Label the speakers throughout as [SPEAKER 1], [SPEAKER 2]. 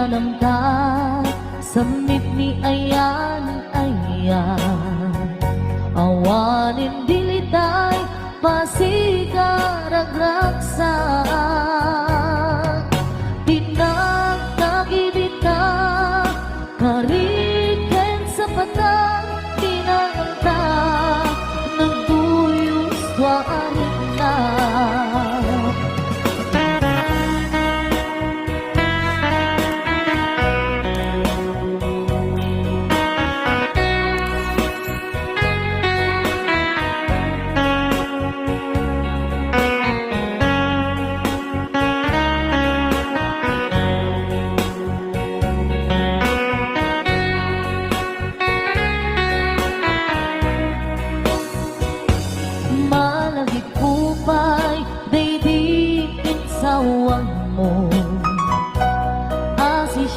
[SPEAKER 1] pinanamda samit ni ayan awanin dilitay pasigaragraksak pinagkagibita kariken sa patang pinanamda nagduyos tuwarin na.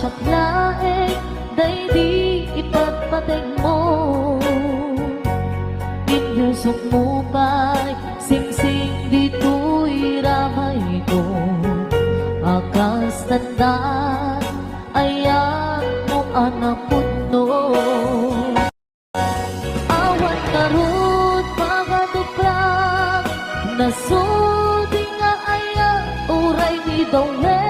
[SPEAKER 1] Laeng daydi ipagpateg mo inyusok mo pa'y singsing dito'y ramay ko akas tandaan ayan mo anak putno awan karot pagaduprak nasudi nga ayan uray ni Dawel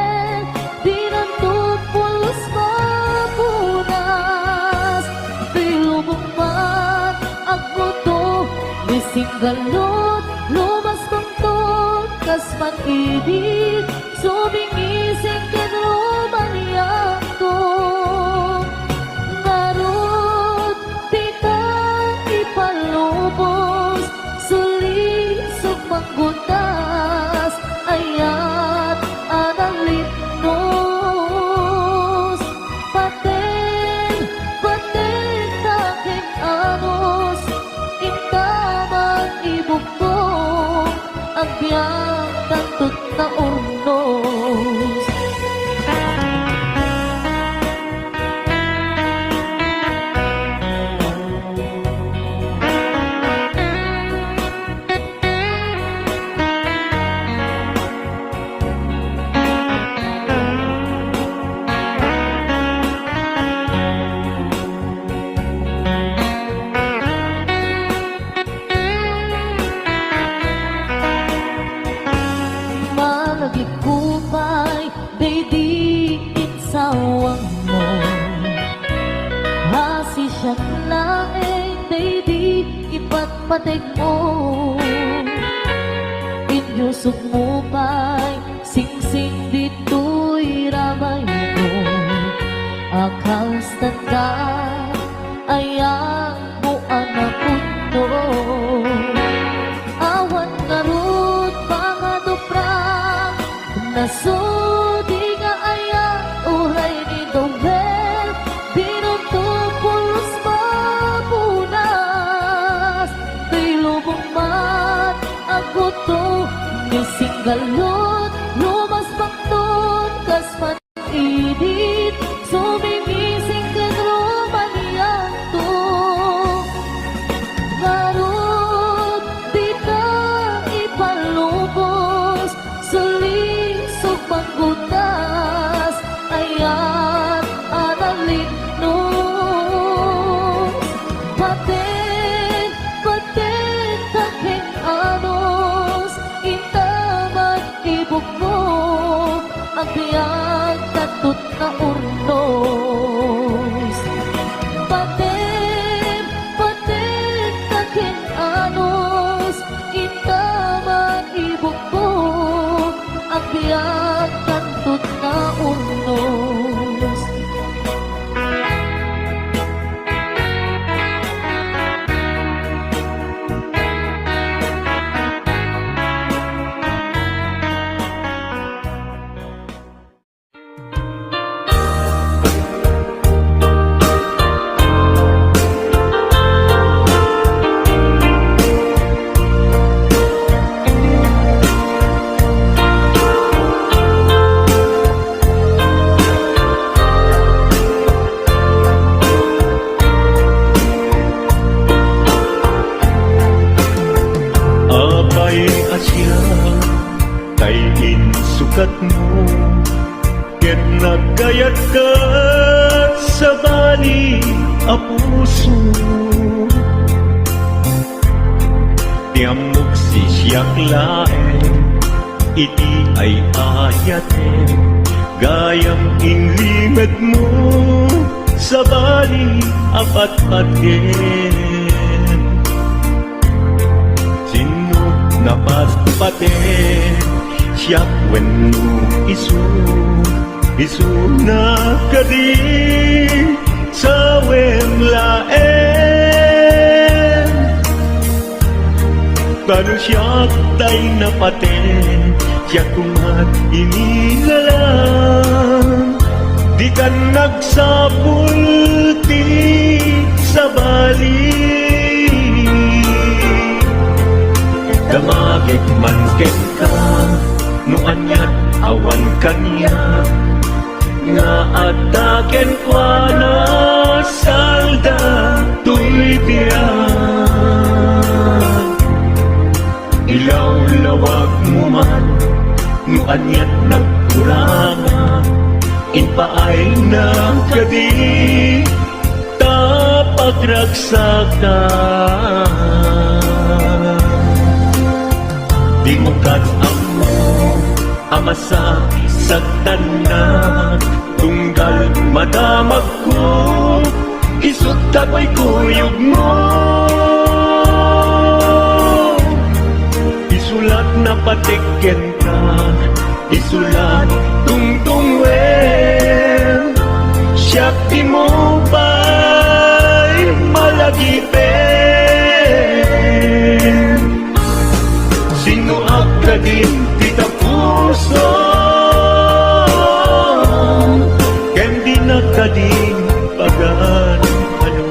[SPEAKER 1] singgalot, lumas bangtot, kas mag-ibig, subingising kinumaniyak to. Narot, di ka ipalubos, sulisog manggutas, ayat analit nos. Paten taking anos, ibukto ang biyang tantut na urnos. Kupay, daydi insawang mo hasi siya laeng, daydi ipagpateg mo inyusok mo pa'y singsing dito'y ramay ko akas tandaan ayan mo anak putno awan ngarot pangaduprak nasudi nga ayan uray ni Dawel binutupulos mapunas kay lubong mat ang buto ni singgalot lumas baktot kas man-idit sumimising kanrumaniyan to garot di ka ipalubos sulisog panggutas ayan analit nos paten taking anos intaman ibuk mo ang biyang tatut na urnos paten taking anos intaman ibuk mo ang biyang tantut na urnos.
[SPEAKER 2] Abay asya kay insukat mo ket nagkayat ka sa bali a puso. Tiamok si siyak laeng, iti ay ayaten, gayam inlimad mo sa bali apat-paten. Sino napatpaten, siyak wenno isu na kadi sa wemlaen. Kano siyak tay napaten, siyak kumat inilalang, di ka nagsapulti sa bali. Damagit man ket ka, no anyat awan kanya, nga ataken kwa na salda tuy biyak. Ilaw-lawag mo man, no anyat nagkuranga, inpaay na kadi tapagragsakan. Di mo amo amasa sa tanan, tunggal madamag ko, isut tako'y kuyog mo. Isulat na patiken ka, isulat tungtungwen, siyak di mo ba'y malagipin. Sino ka din kita puso, kendi na ka din pagan ano.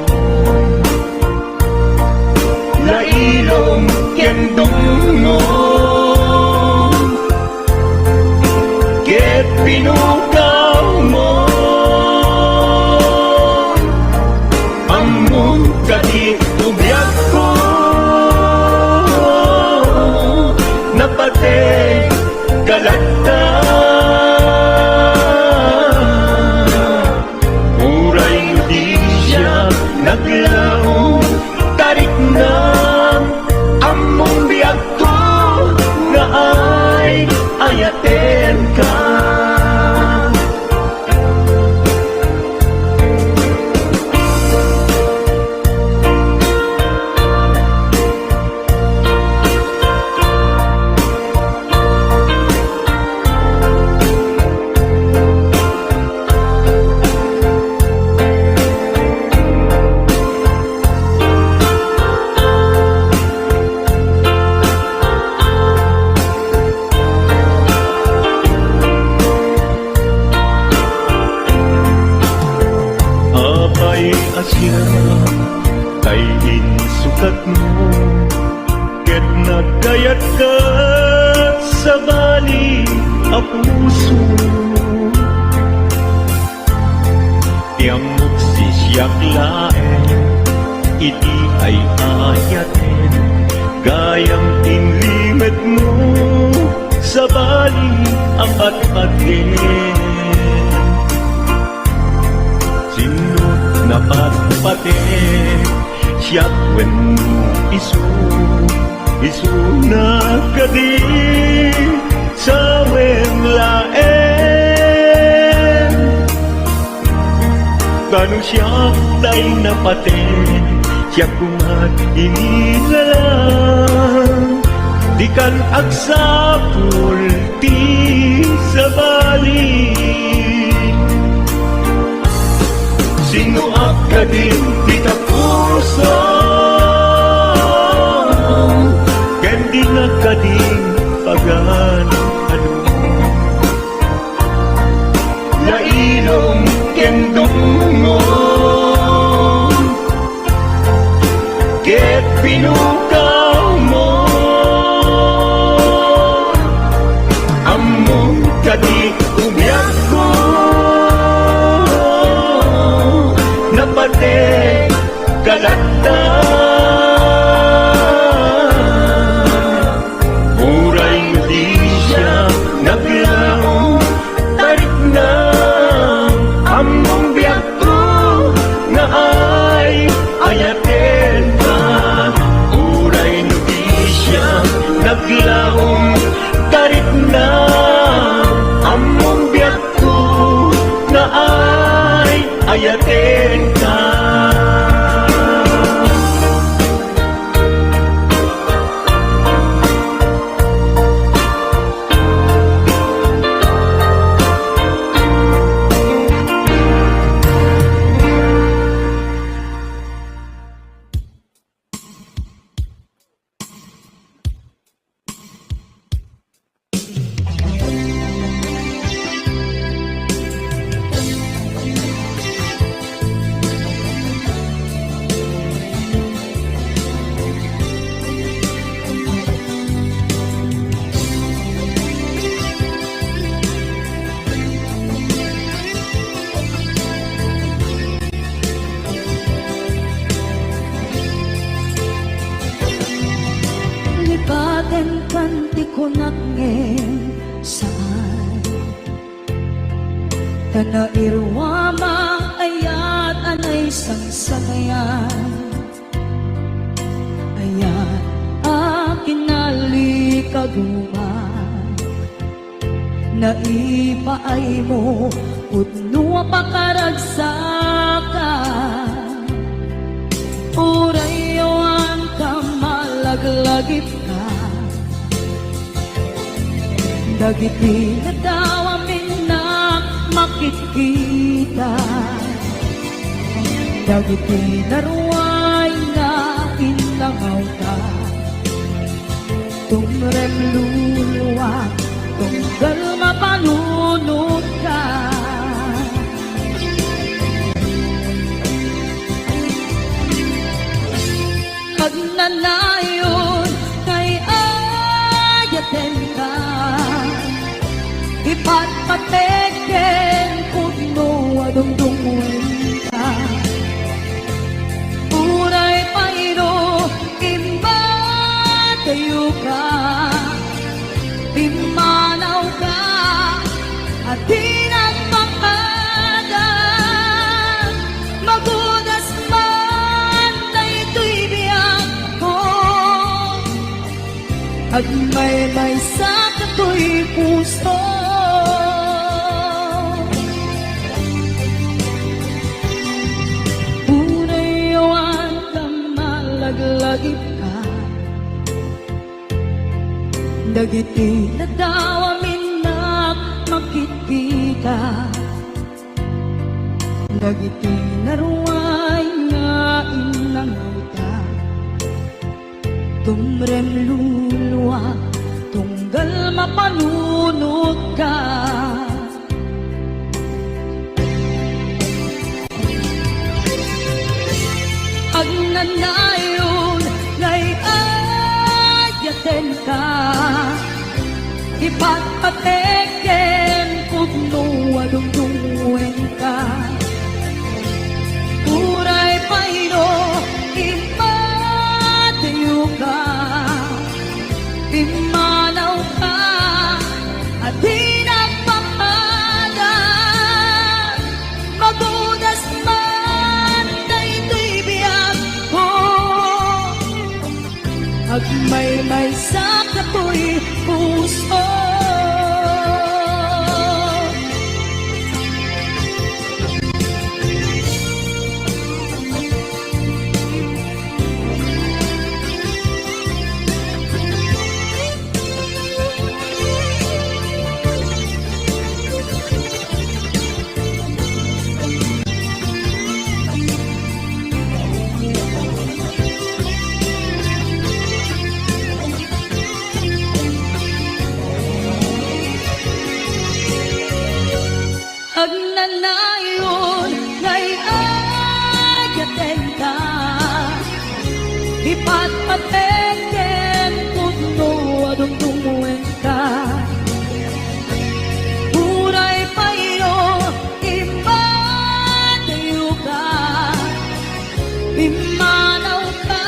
[SPEAKER 2] Lailong kendungo, ket pinukaw mo, among kadi tubyak ko, napate kalata. Uray di siya naglaw, tarik na among biyak ko, nga ay ayaten ka. Asya kay insukat mo, ket nagkayat ka sa bali a puso. Tiamok si siyak laeng, iti ay ayaten, gayang inlimad mo sa bali apat-paten. Napatpaten, siyak wenno isu na kadi sa wemlaen. Kano siyak tay napaten, siyak kumat inilalang, di kan agsapulti sa bali. Sino ka din kita puso, kendi na ka din pagan ano. Lailong kendungo, ket pinukaw mo, among kadi umyak ko, napate kalata. Uray di siya naglaw, tarik na
[SPEAKER 1] kanti ko nagngin saan Tanairwama ayat anay sangsagayan Ayat akin nalikaguman Naipaay mo Udno pakaragsakan Urayawan ka malaglagip ka Dagiti na daw amin na makikita Dagiti na ruway na inlangaw ka Tumrem luluwa Tunggal mapanunod ka Pagnanayon kay ayaten ka Ipatpateken kudno adungdungun ka Uray pairo imbatayo ka Imanaw ka at di nagpakadan Magudas man na ito'y biyak ko At may sakit ko'y puso Unayawan ka malaglagip ka Dagiti na daw amin na makikita Dagiti na ruway nga inlangaw ka Tumrem luluwa Tunggal mapanunod ka Agnanayon ngay ayaten ka Ipatpateken kudno adungdungen ka Uray paino ipatayo ka Imanaw ka at di nagpakadan Magudas man na ito'y biyak ko At may sakit ko'y puso Agnanayon ngay ayaten ka Ipatpateken kudno adungdungen ka Uray paino imbatayo ka Imanaw ka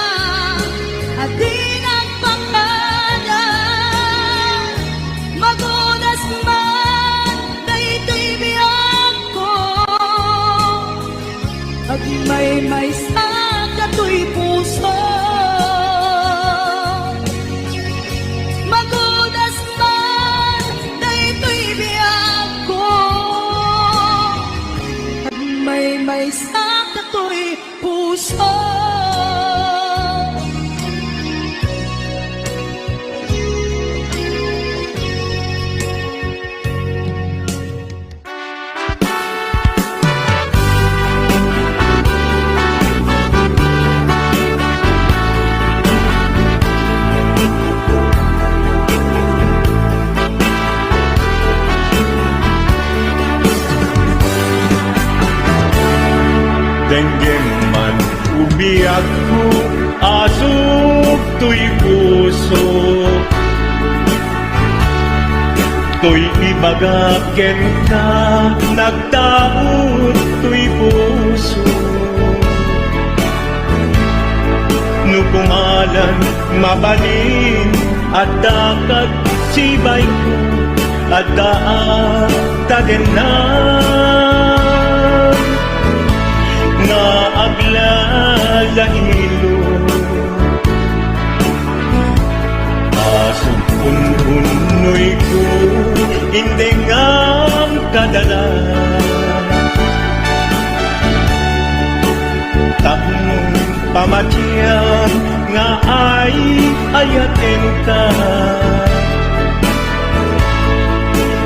[SPEAKER 1] at di nagpakadan Magudas man na ito'y biyak ko At may sakit ko'y puso Magudas man na ito'y biyak ko At may sakit ko'y puso
[SPEAKER 2] Denggem man umiyak ko asok to'y puso To'y ibagaken ka nagtaot to'y puso Nukumalan mabalin at dakag sibay ko at daan tagenan nga aglalahilo asong punpunoy ko hindi nga kadala taknong pamatyan nga ay ayaten ka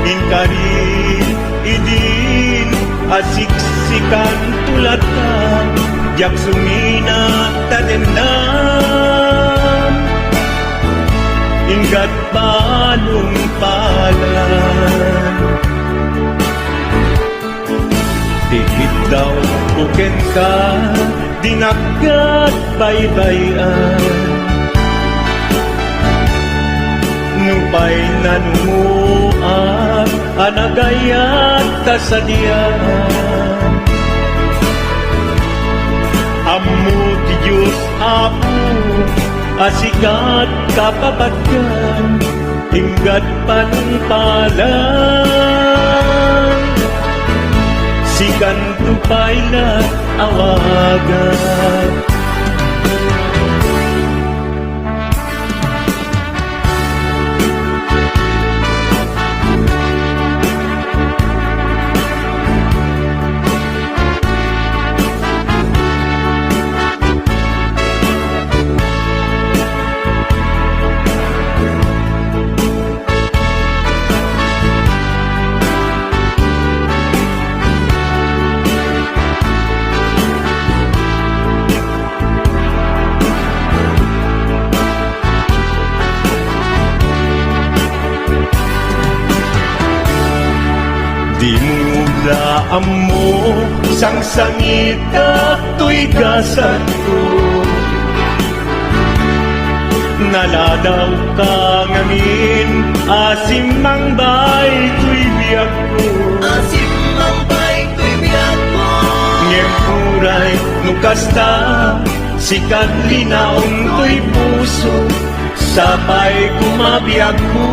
[SPEAKER 2] inkari idin asiksikan tulad ka jak sumina tadenam inggat palong palan dikit daw buken ka dinagkat baybayan nupay nanumuan anagayat kasadian ammo ti Diyos apo asikat kapapagyan inggat panpalan sikan tupay na awagan di mula mo sang sangit to'y gasat ko naladaw ka ngamin asim mang bay to'y biyak ko
[SPEAKER 3] asim mang bay to'y biyak ko
[SPEAKER 2] ngempuray nukasta sikat linaong to'y puso sabay kumabiyag ko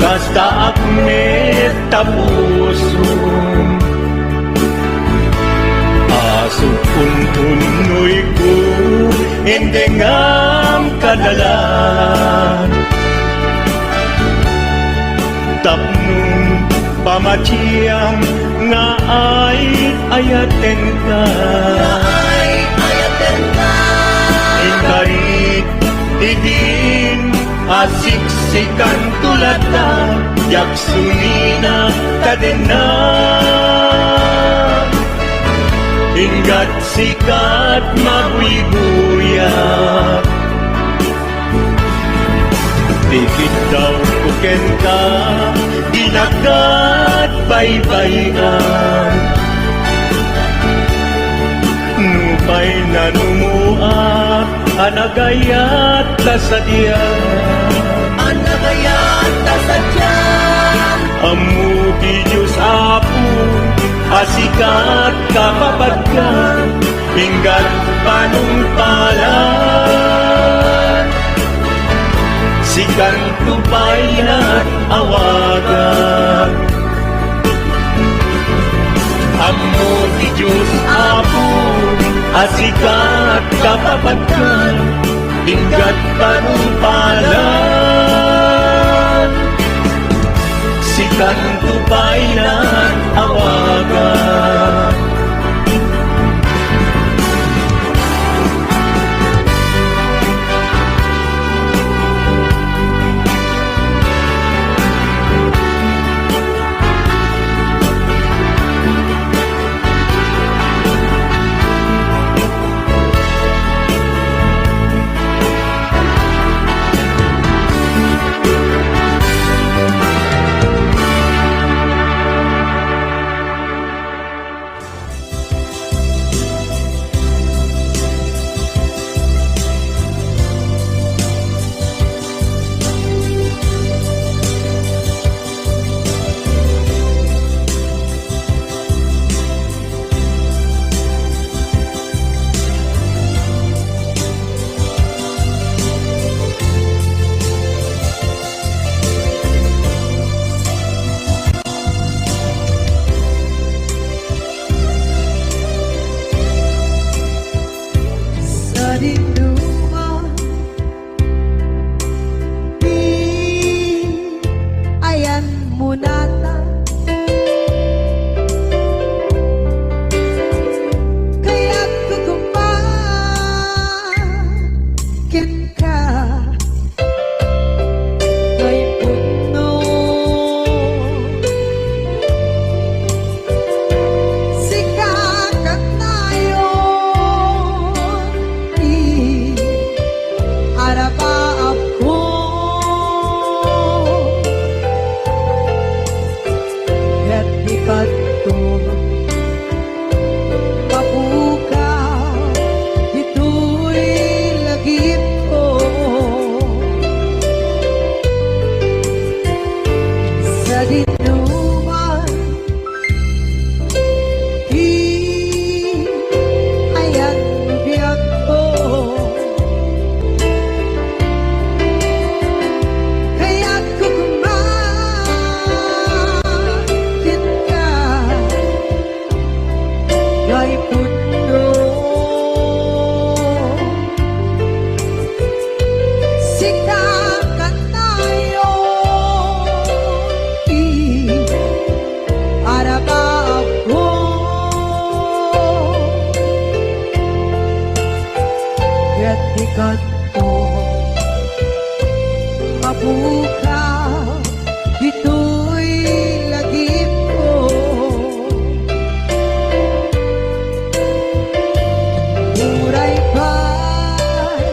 [SPEAKER 2] basta akmet tapuso asong puntunoy ko hindi ngam kadalan tapnong pamatiyang nga ay ayaten ka
[SPEAKER 3] ay ayaten ka
[SPEAKER 2] inkarit idin asiksikan tulad na yaksunina kadena inggat sikat mabuibuyak dikit daw kuken ka dinagat baybayan nupay nanumuak anagayat kasadian
[SPEAKER 3] anagayat kasadyan
[SPEAKER 2] ammo ti Diyos apo asikat kapapagyan inggat panumpalan sikan tupay at awagan ammo ti Diyos apo asikat kapapagyan inggat panumpalan sikan tupay at awagan
[SPEAKER 1] dinuman di ayan biyak ko kaya't kukumakin ka kay puno sikakan tayo para ba ako kaya't ikat ko mabukaw dito'y lagip ko muray pa'y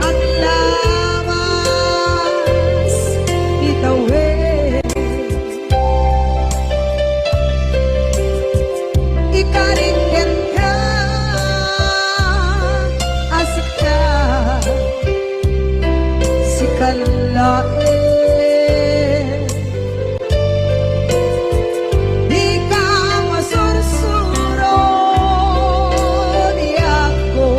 [SPEAKER 1] ang lamas itawid ikaringan ka asik ka si kalain di ka masursuro di ako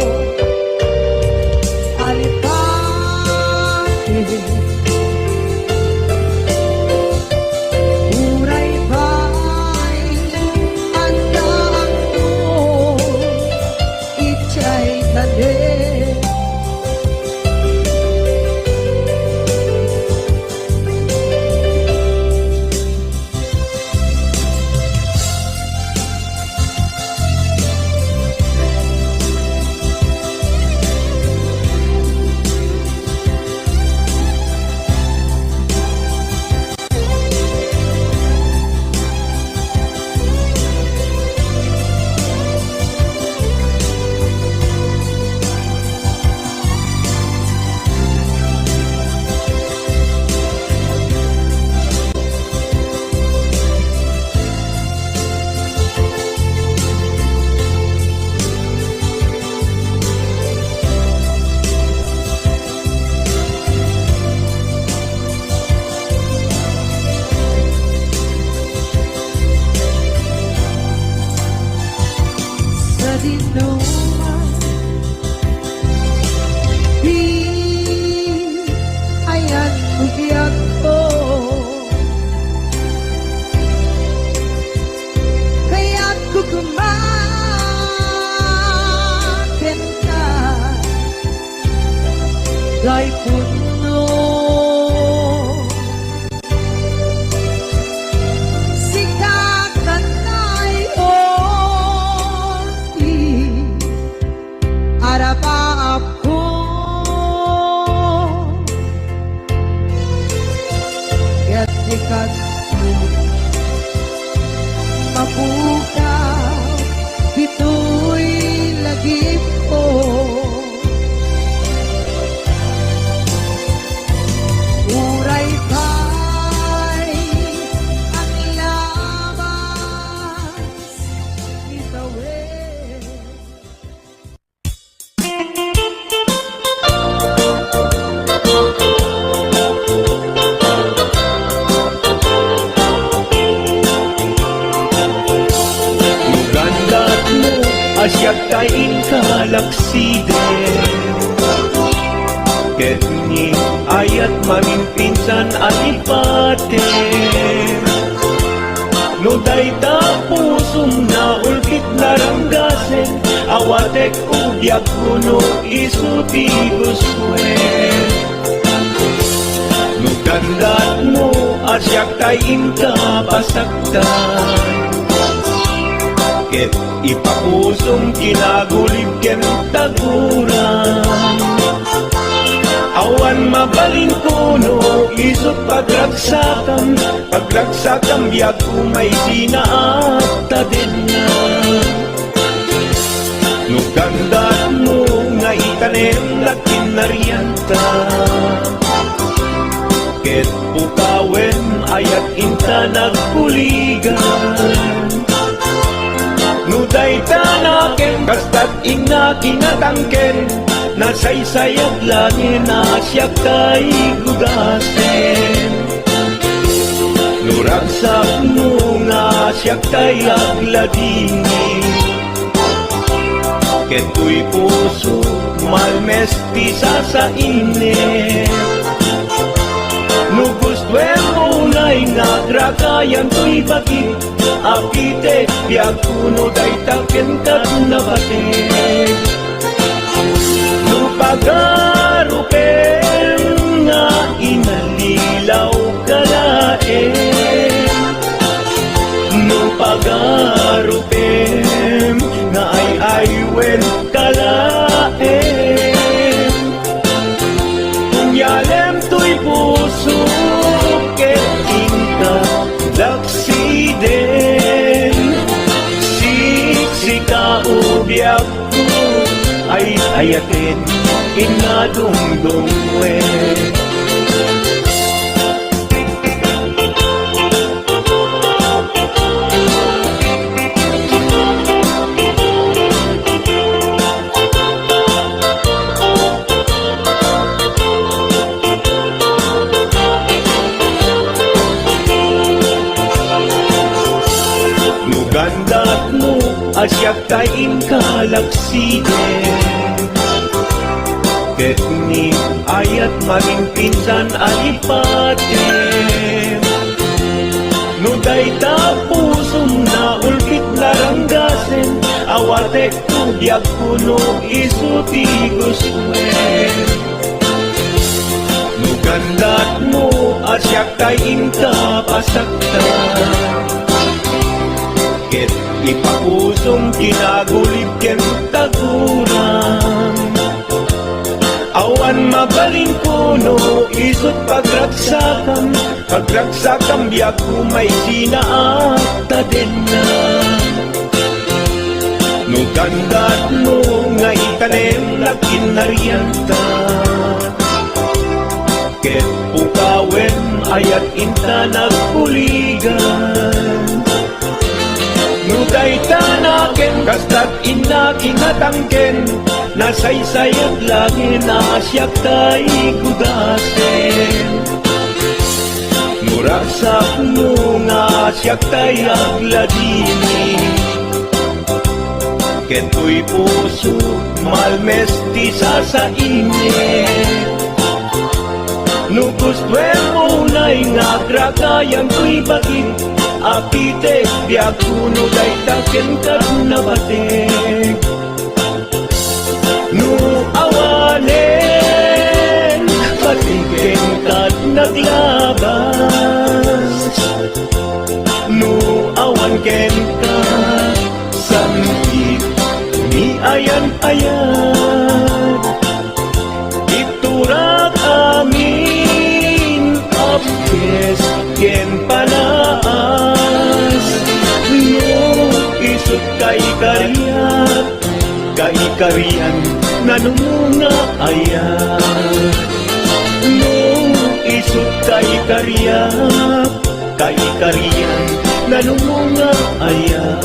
[SPEAKER 1] alipatin muray ba'y andaan ko itsa'y talim sa dinuman di ayan biyak ko kaya't kukumakin ka kay puno sikakan tayo arapa ako kaya't ikat ko mabukaw dito'y lagip ko muray pa'y ang lamas itawid
[SPEAKER 2] Gandat mo asyak kain kalaksiden Ketni ayat maging pinsan alipaten No dayta pusong na ulkit naranggasen Awatek ugyak kuno isuti guswen No gandat mo asyak kain kapasaktan Ket ipapusong kinagulib ken taguran Awan mabalin kuno isot pagragsakam biag umay sinaata din na No gandat mo nga itanem lakin nariyanta Ket pukawen ayat inta nagkuligan Nuday tanaken basta't ina kinatangken Nasaysayag langin na siya kay gudasen Muragsak mo nga siya kay agladini. Keto'y puso malmestisa sa init. No gustuem mo na'y nagragayan to'y bakit. Akite biag kuno day taken kat na batik. No pagarupen nga inalilaw kalaen. No pagarupen nga ay aywen kalaen. Kunyalem to'y puso keting ka laksiden. Siksika ubiag ko ay ayatin inadungdungwe. Nugandat mo asyak kain kalaksiden. Ket ni ayat maging pinsan alipatin. No dayta pusong na ulpit laranggasen. Awatek tubyag puno isuti guswen. No gandat mo asyak kain kapasaktan. Ket ipapusong kinagulib ken taguran. Awan mabalin kuno isut pagragsakan. Pagragsakan biag kumay sinaata din na. No gandat mo nga itanem na kinarianta. Ket ukawen ayat inta nagpuligan. No dayta naken kastat ina kinatangken. Nasaysayat langin na siya kay gudasen. Murasak mo nga siya kay agladini. Keto'y puso malmestisa sa init. No gustuem mo na'y nagragayan to'y bakit. Akite biag kuno day taken kat na batik. No awanen patiken kat naglabas. No awan ken ka sanggit ni ayan-ayan. Iturak amin apkes ken panaas. No isut kay karyat kay karian nanumunga ayan. No isut kay karyat kay karian nanumunga ayan.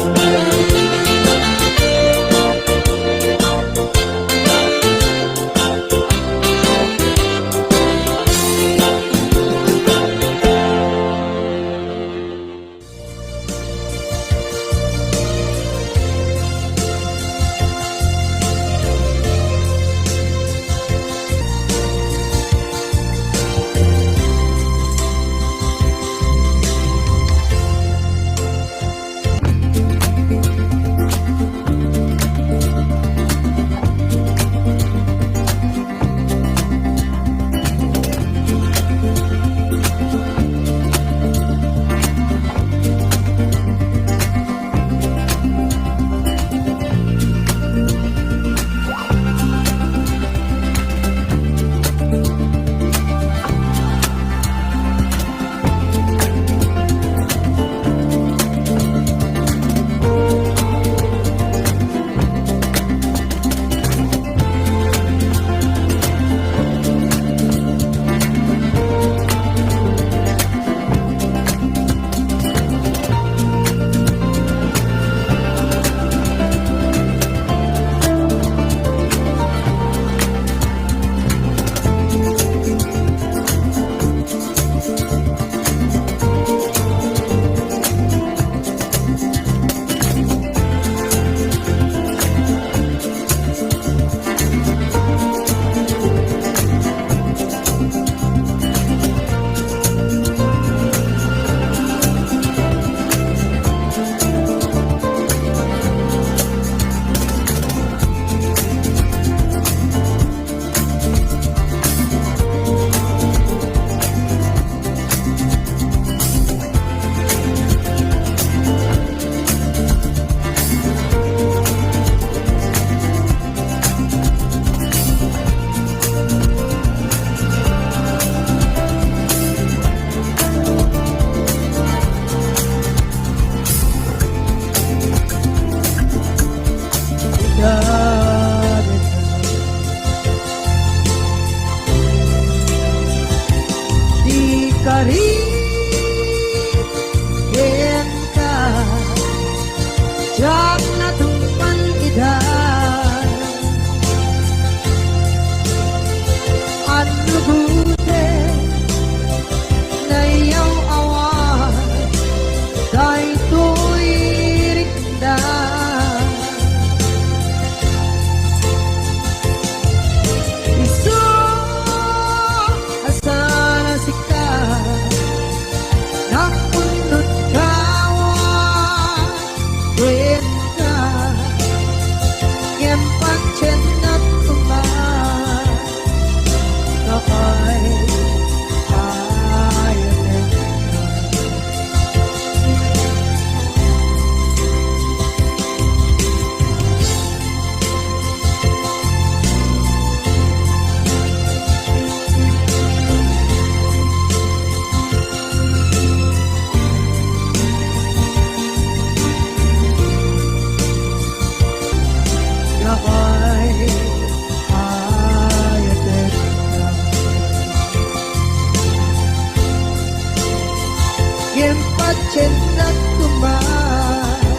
[SPEAKER 1] cinta kembali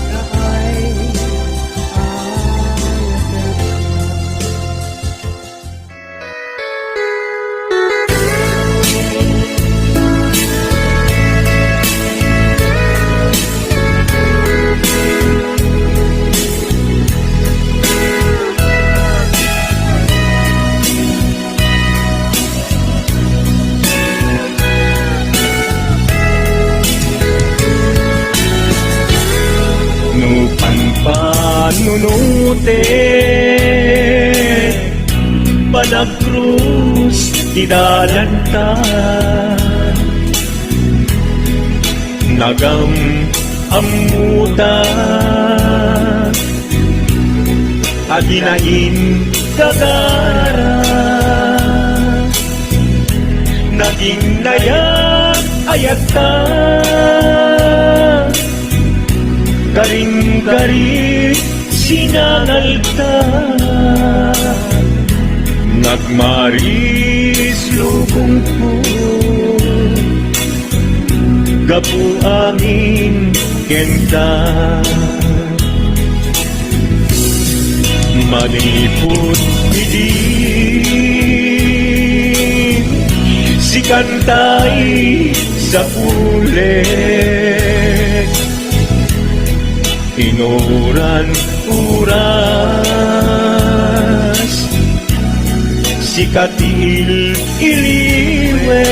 [SPEAKER 1] na ay
[SPEAKER 2] panunute panagkrus didalanta nagam amuta aginain kagara naging nayak ayata garing-garing sinangalta nagmaris lubong ko gapu angin kenta manipot idin si kantay sa pulet inuran-uras si katil iliwe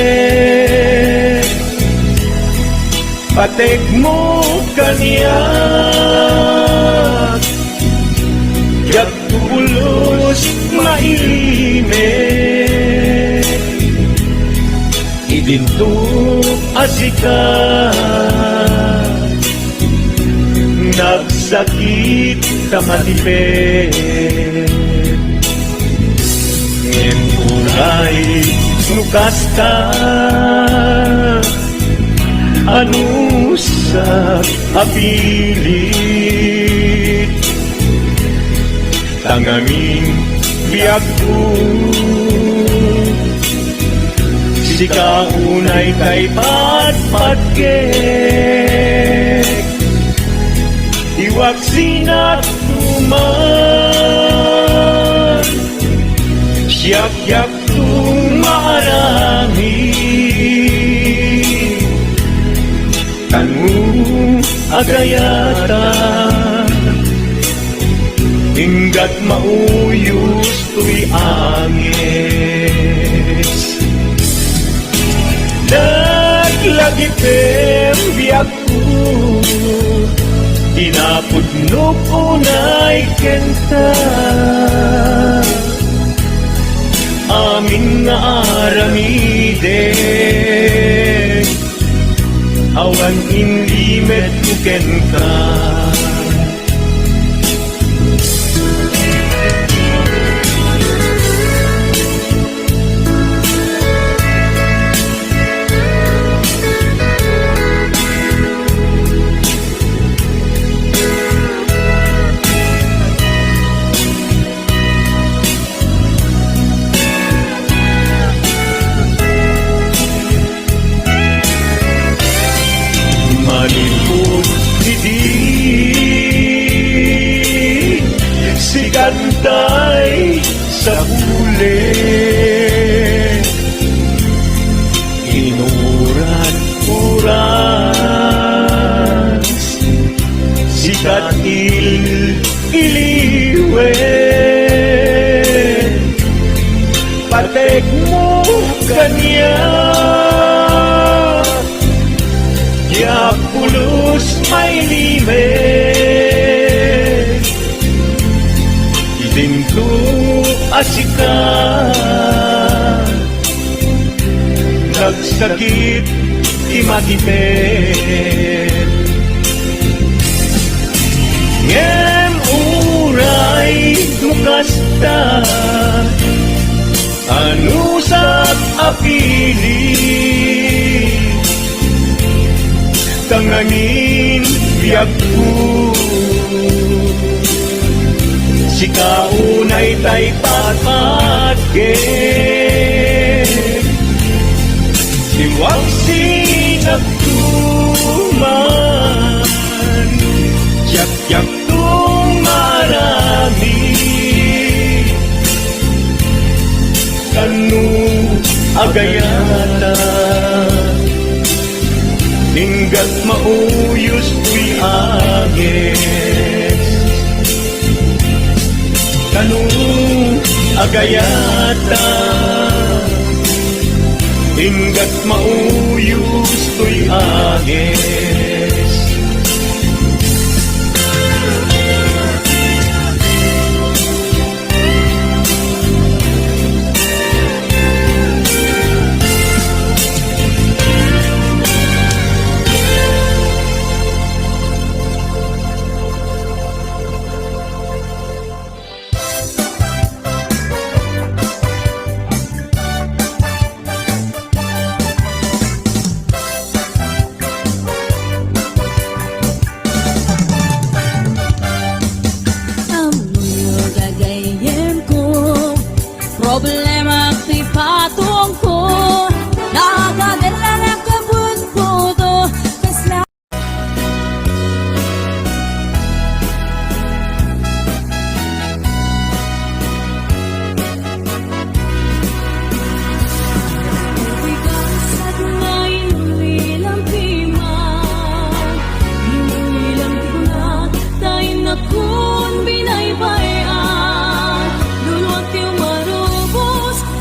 [SPEAKER 2] patek mo kaniya yak tulos mailime idinto asika nagsakit tamatipid ngem kulay nukas ka anu sa apilit tangamin biyak ko si kaunay kay patpatgek iwag sinat tuman siyak-yak tumarami kanu agayata hinggat mauyos tuy angis naglagipem biyak ko inapudno unay kenta amin nga aramide awan inlimet ko kenta si kantay sa huli inuran-uran si katil iliwe patek mo kanya yapulos may lime idinto asika nagsakit imatipid ngem uray dukasta anu sak apili tangangin biyak ko si kaunay tay patpatgek si wag sinagtuman Yaktong marami Kanu agayata Hinggat mauyos tuy agis Kanu agayata Hinggat mauyos tuy agis
[SPEAKER 1] Problema ti patong ko Nakadala na kabut ko to Kasla Bigasat na inulilang piman Inulilang tigunat Tayo na kun binaybayan Luluwag tiyo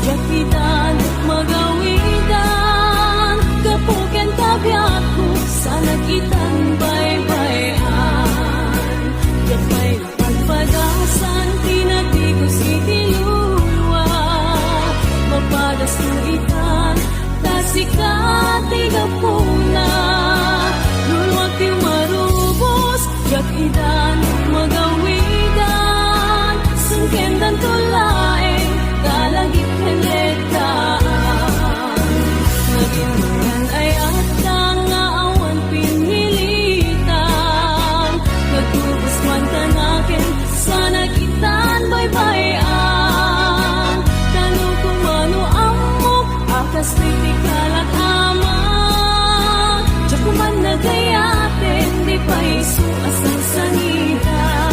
[SPEAKER 1] Jakitan, magawitan Kapuken kabiyak ko Sa nagitan baybayan Yapay pagpadasan Tinati ko si Tiluluwa Mapadas ko itan Tasikat igapuna Luluwag tiyo marubos Jakitan, magawitan Sungkendan tulaeng Talagit heletaan Naginuyan ay atang Naawan pinilitan Nagtubos man tanakin Sa nagitan baybayan Tanong kumano amok Akas kritikal at aman Diyak kuman nagayatin Di pa isu asang sangitan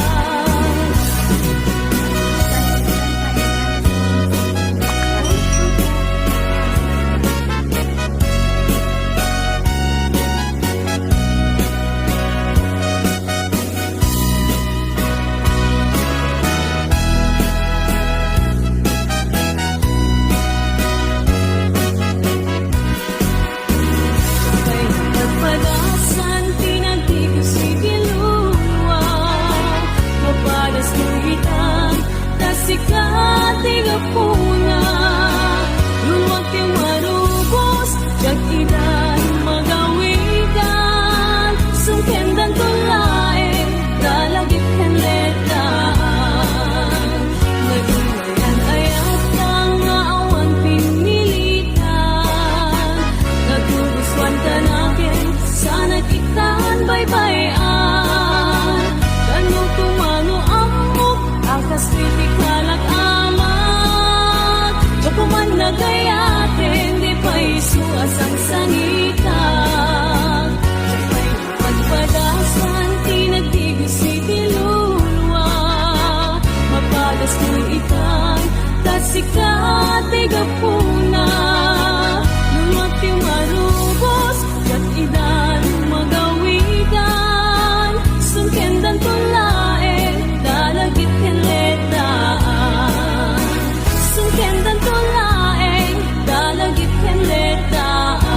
[SPEAKER 1] Sikat igapuna Luluwag tiyong marubos Jakidan magawitan Sungkendan tulaeng Dalagit henletaan Nagulayan ay atang Naawan pinilitan Nagtubuswan tanakin Sa nagitan baybayan Tanong tumano amok Akas kritikal at amat Diyak kuman nagayatin Di pa isu asang sangitan Yapay pagpadasan Tinagdigo si Tiluluwa Mapadas ko itan Tasikat igapuna Luluwag tiyong marubos Jakidan magawitan Sungkendan tulaeng Dalagit henletaan Sungkendan tulaeng Dalagit henletaan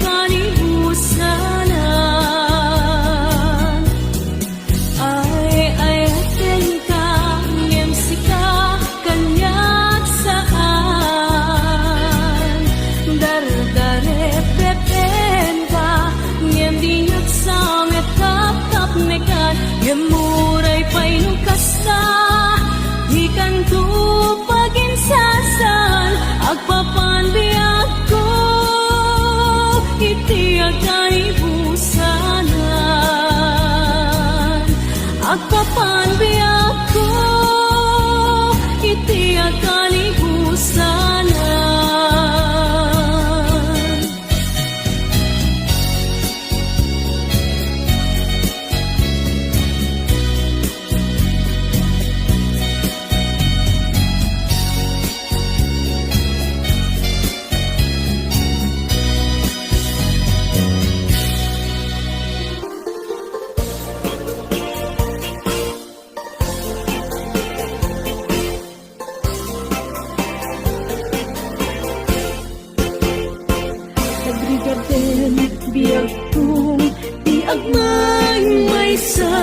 [SPEAKER 1] kanibusanan. Ay aten ka, ngem sika kanyak saan. Dardare pepen ka, ngem dinyak samet kap mekan. Ngem muray painong kasta, ikan tu paginsasan. Agpapan biyak ko, itiyak kanibusanan. Agpapan biyak ko, itiyak kanibusanan. Nagrigaden, biyag kong iagmay maysa.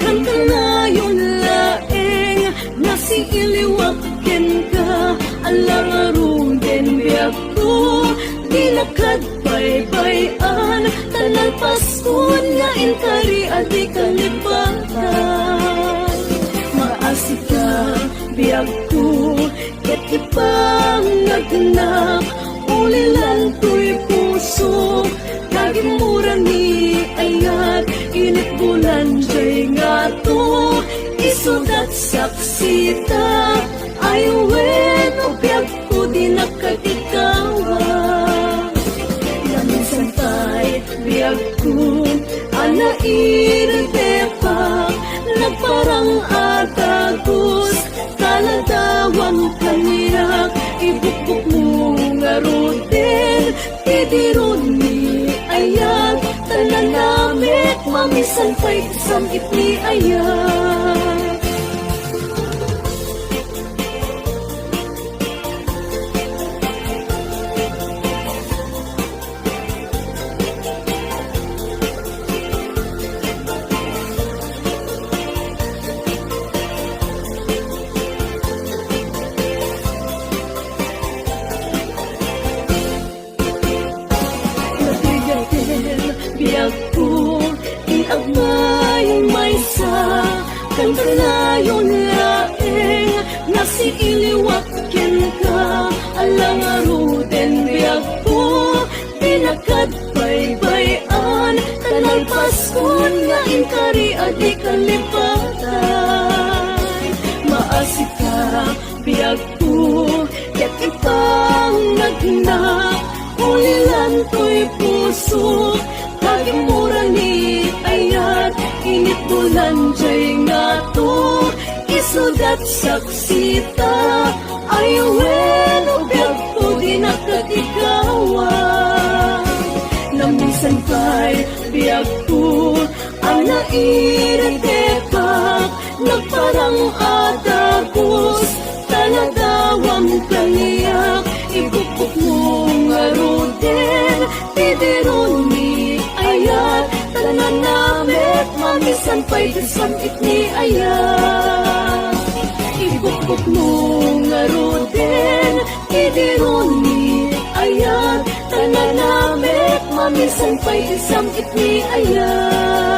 [SPEAKER 1] Kan kanayon laeng, nasiiliwakken ka. Alang arong den biyag ko, dilakad baybayan. Tanan paskon nga inkari adi kalipatan. Maasik ka, biyag ko, ket ipang nagnak. Ulilan to'y puso, kagimura ni ayat. Init bulan jay nga to, isudat saksita. Aywen o biyag ko di nakatikawan. Naminsan tay biyag ko, anairite pa. Nagparang atagos, taladawang kaniyak. Ibukbuk mo nga roden, tidiron ni ayat. Talanamit, mamisan pa'y samit ni ayat. Biyag ko, iagmay maysa. Kan kanayon laeng, nasiiliwakken ka. Alang aruden biyag ko, pinakad baybayan. Tanan paskon nga inkari adi kalipatan. Maasik ka, biyag ko, ket ipang nagnak. Ulilan to'y puso, kagimura ni ayat. Init bulan jay nga to, isudat saksita. Aywen o biyag ko di nakatikawan. Namisan pa'y biyag ko, anairite ka. Nagparang atagos, taladawang kaniyak. Ibukbuk mo nga roden, tidiron ni ayat. Tanan namit, mamisan pa'y samit ni ayat. Ibukbuk mo nga roden, tidiron ni ayat. Tanan namit, mamisan pa'y samit ni ayat.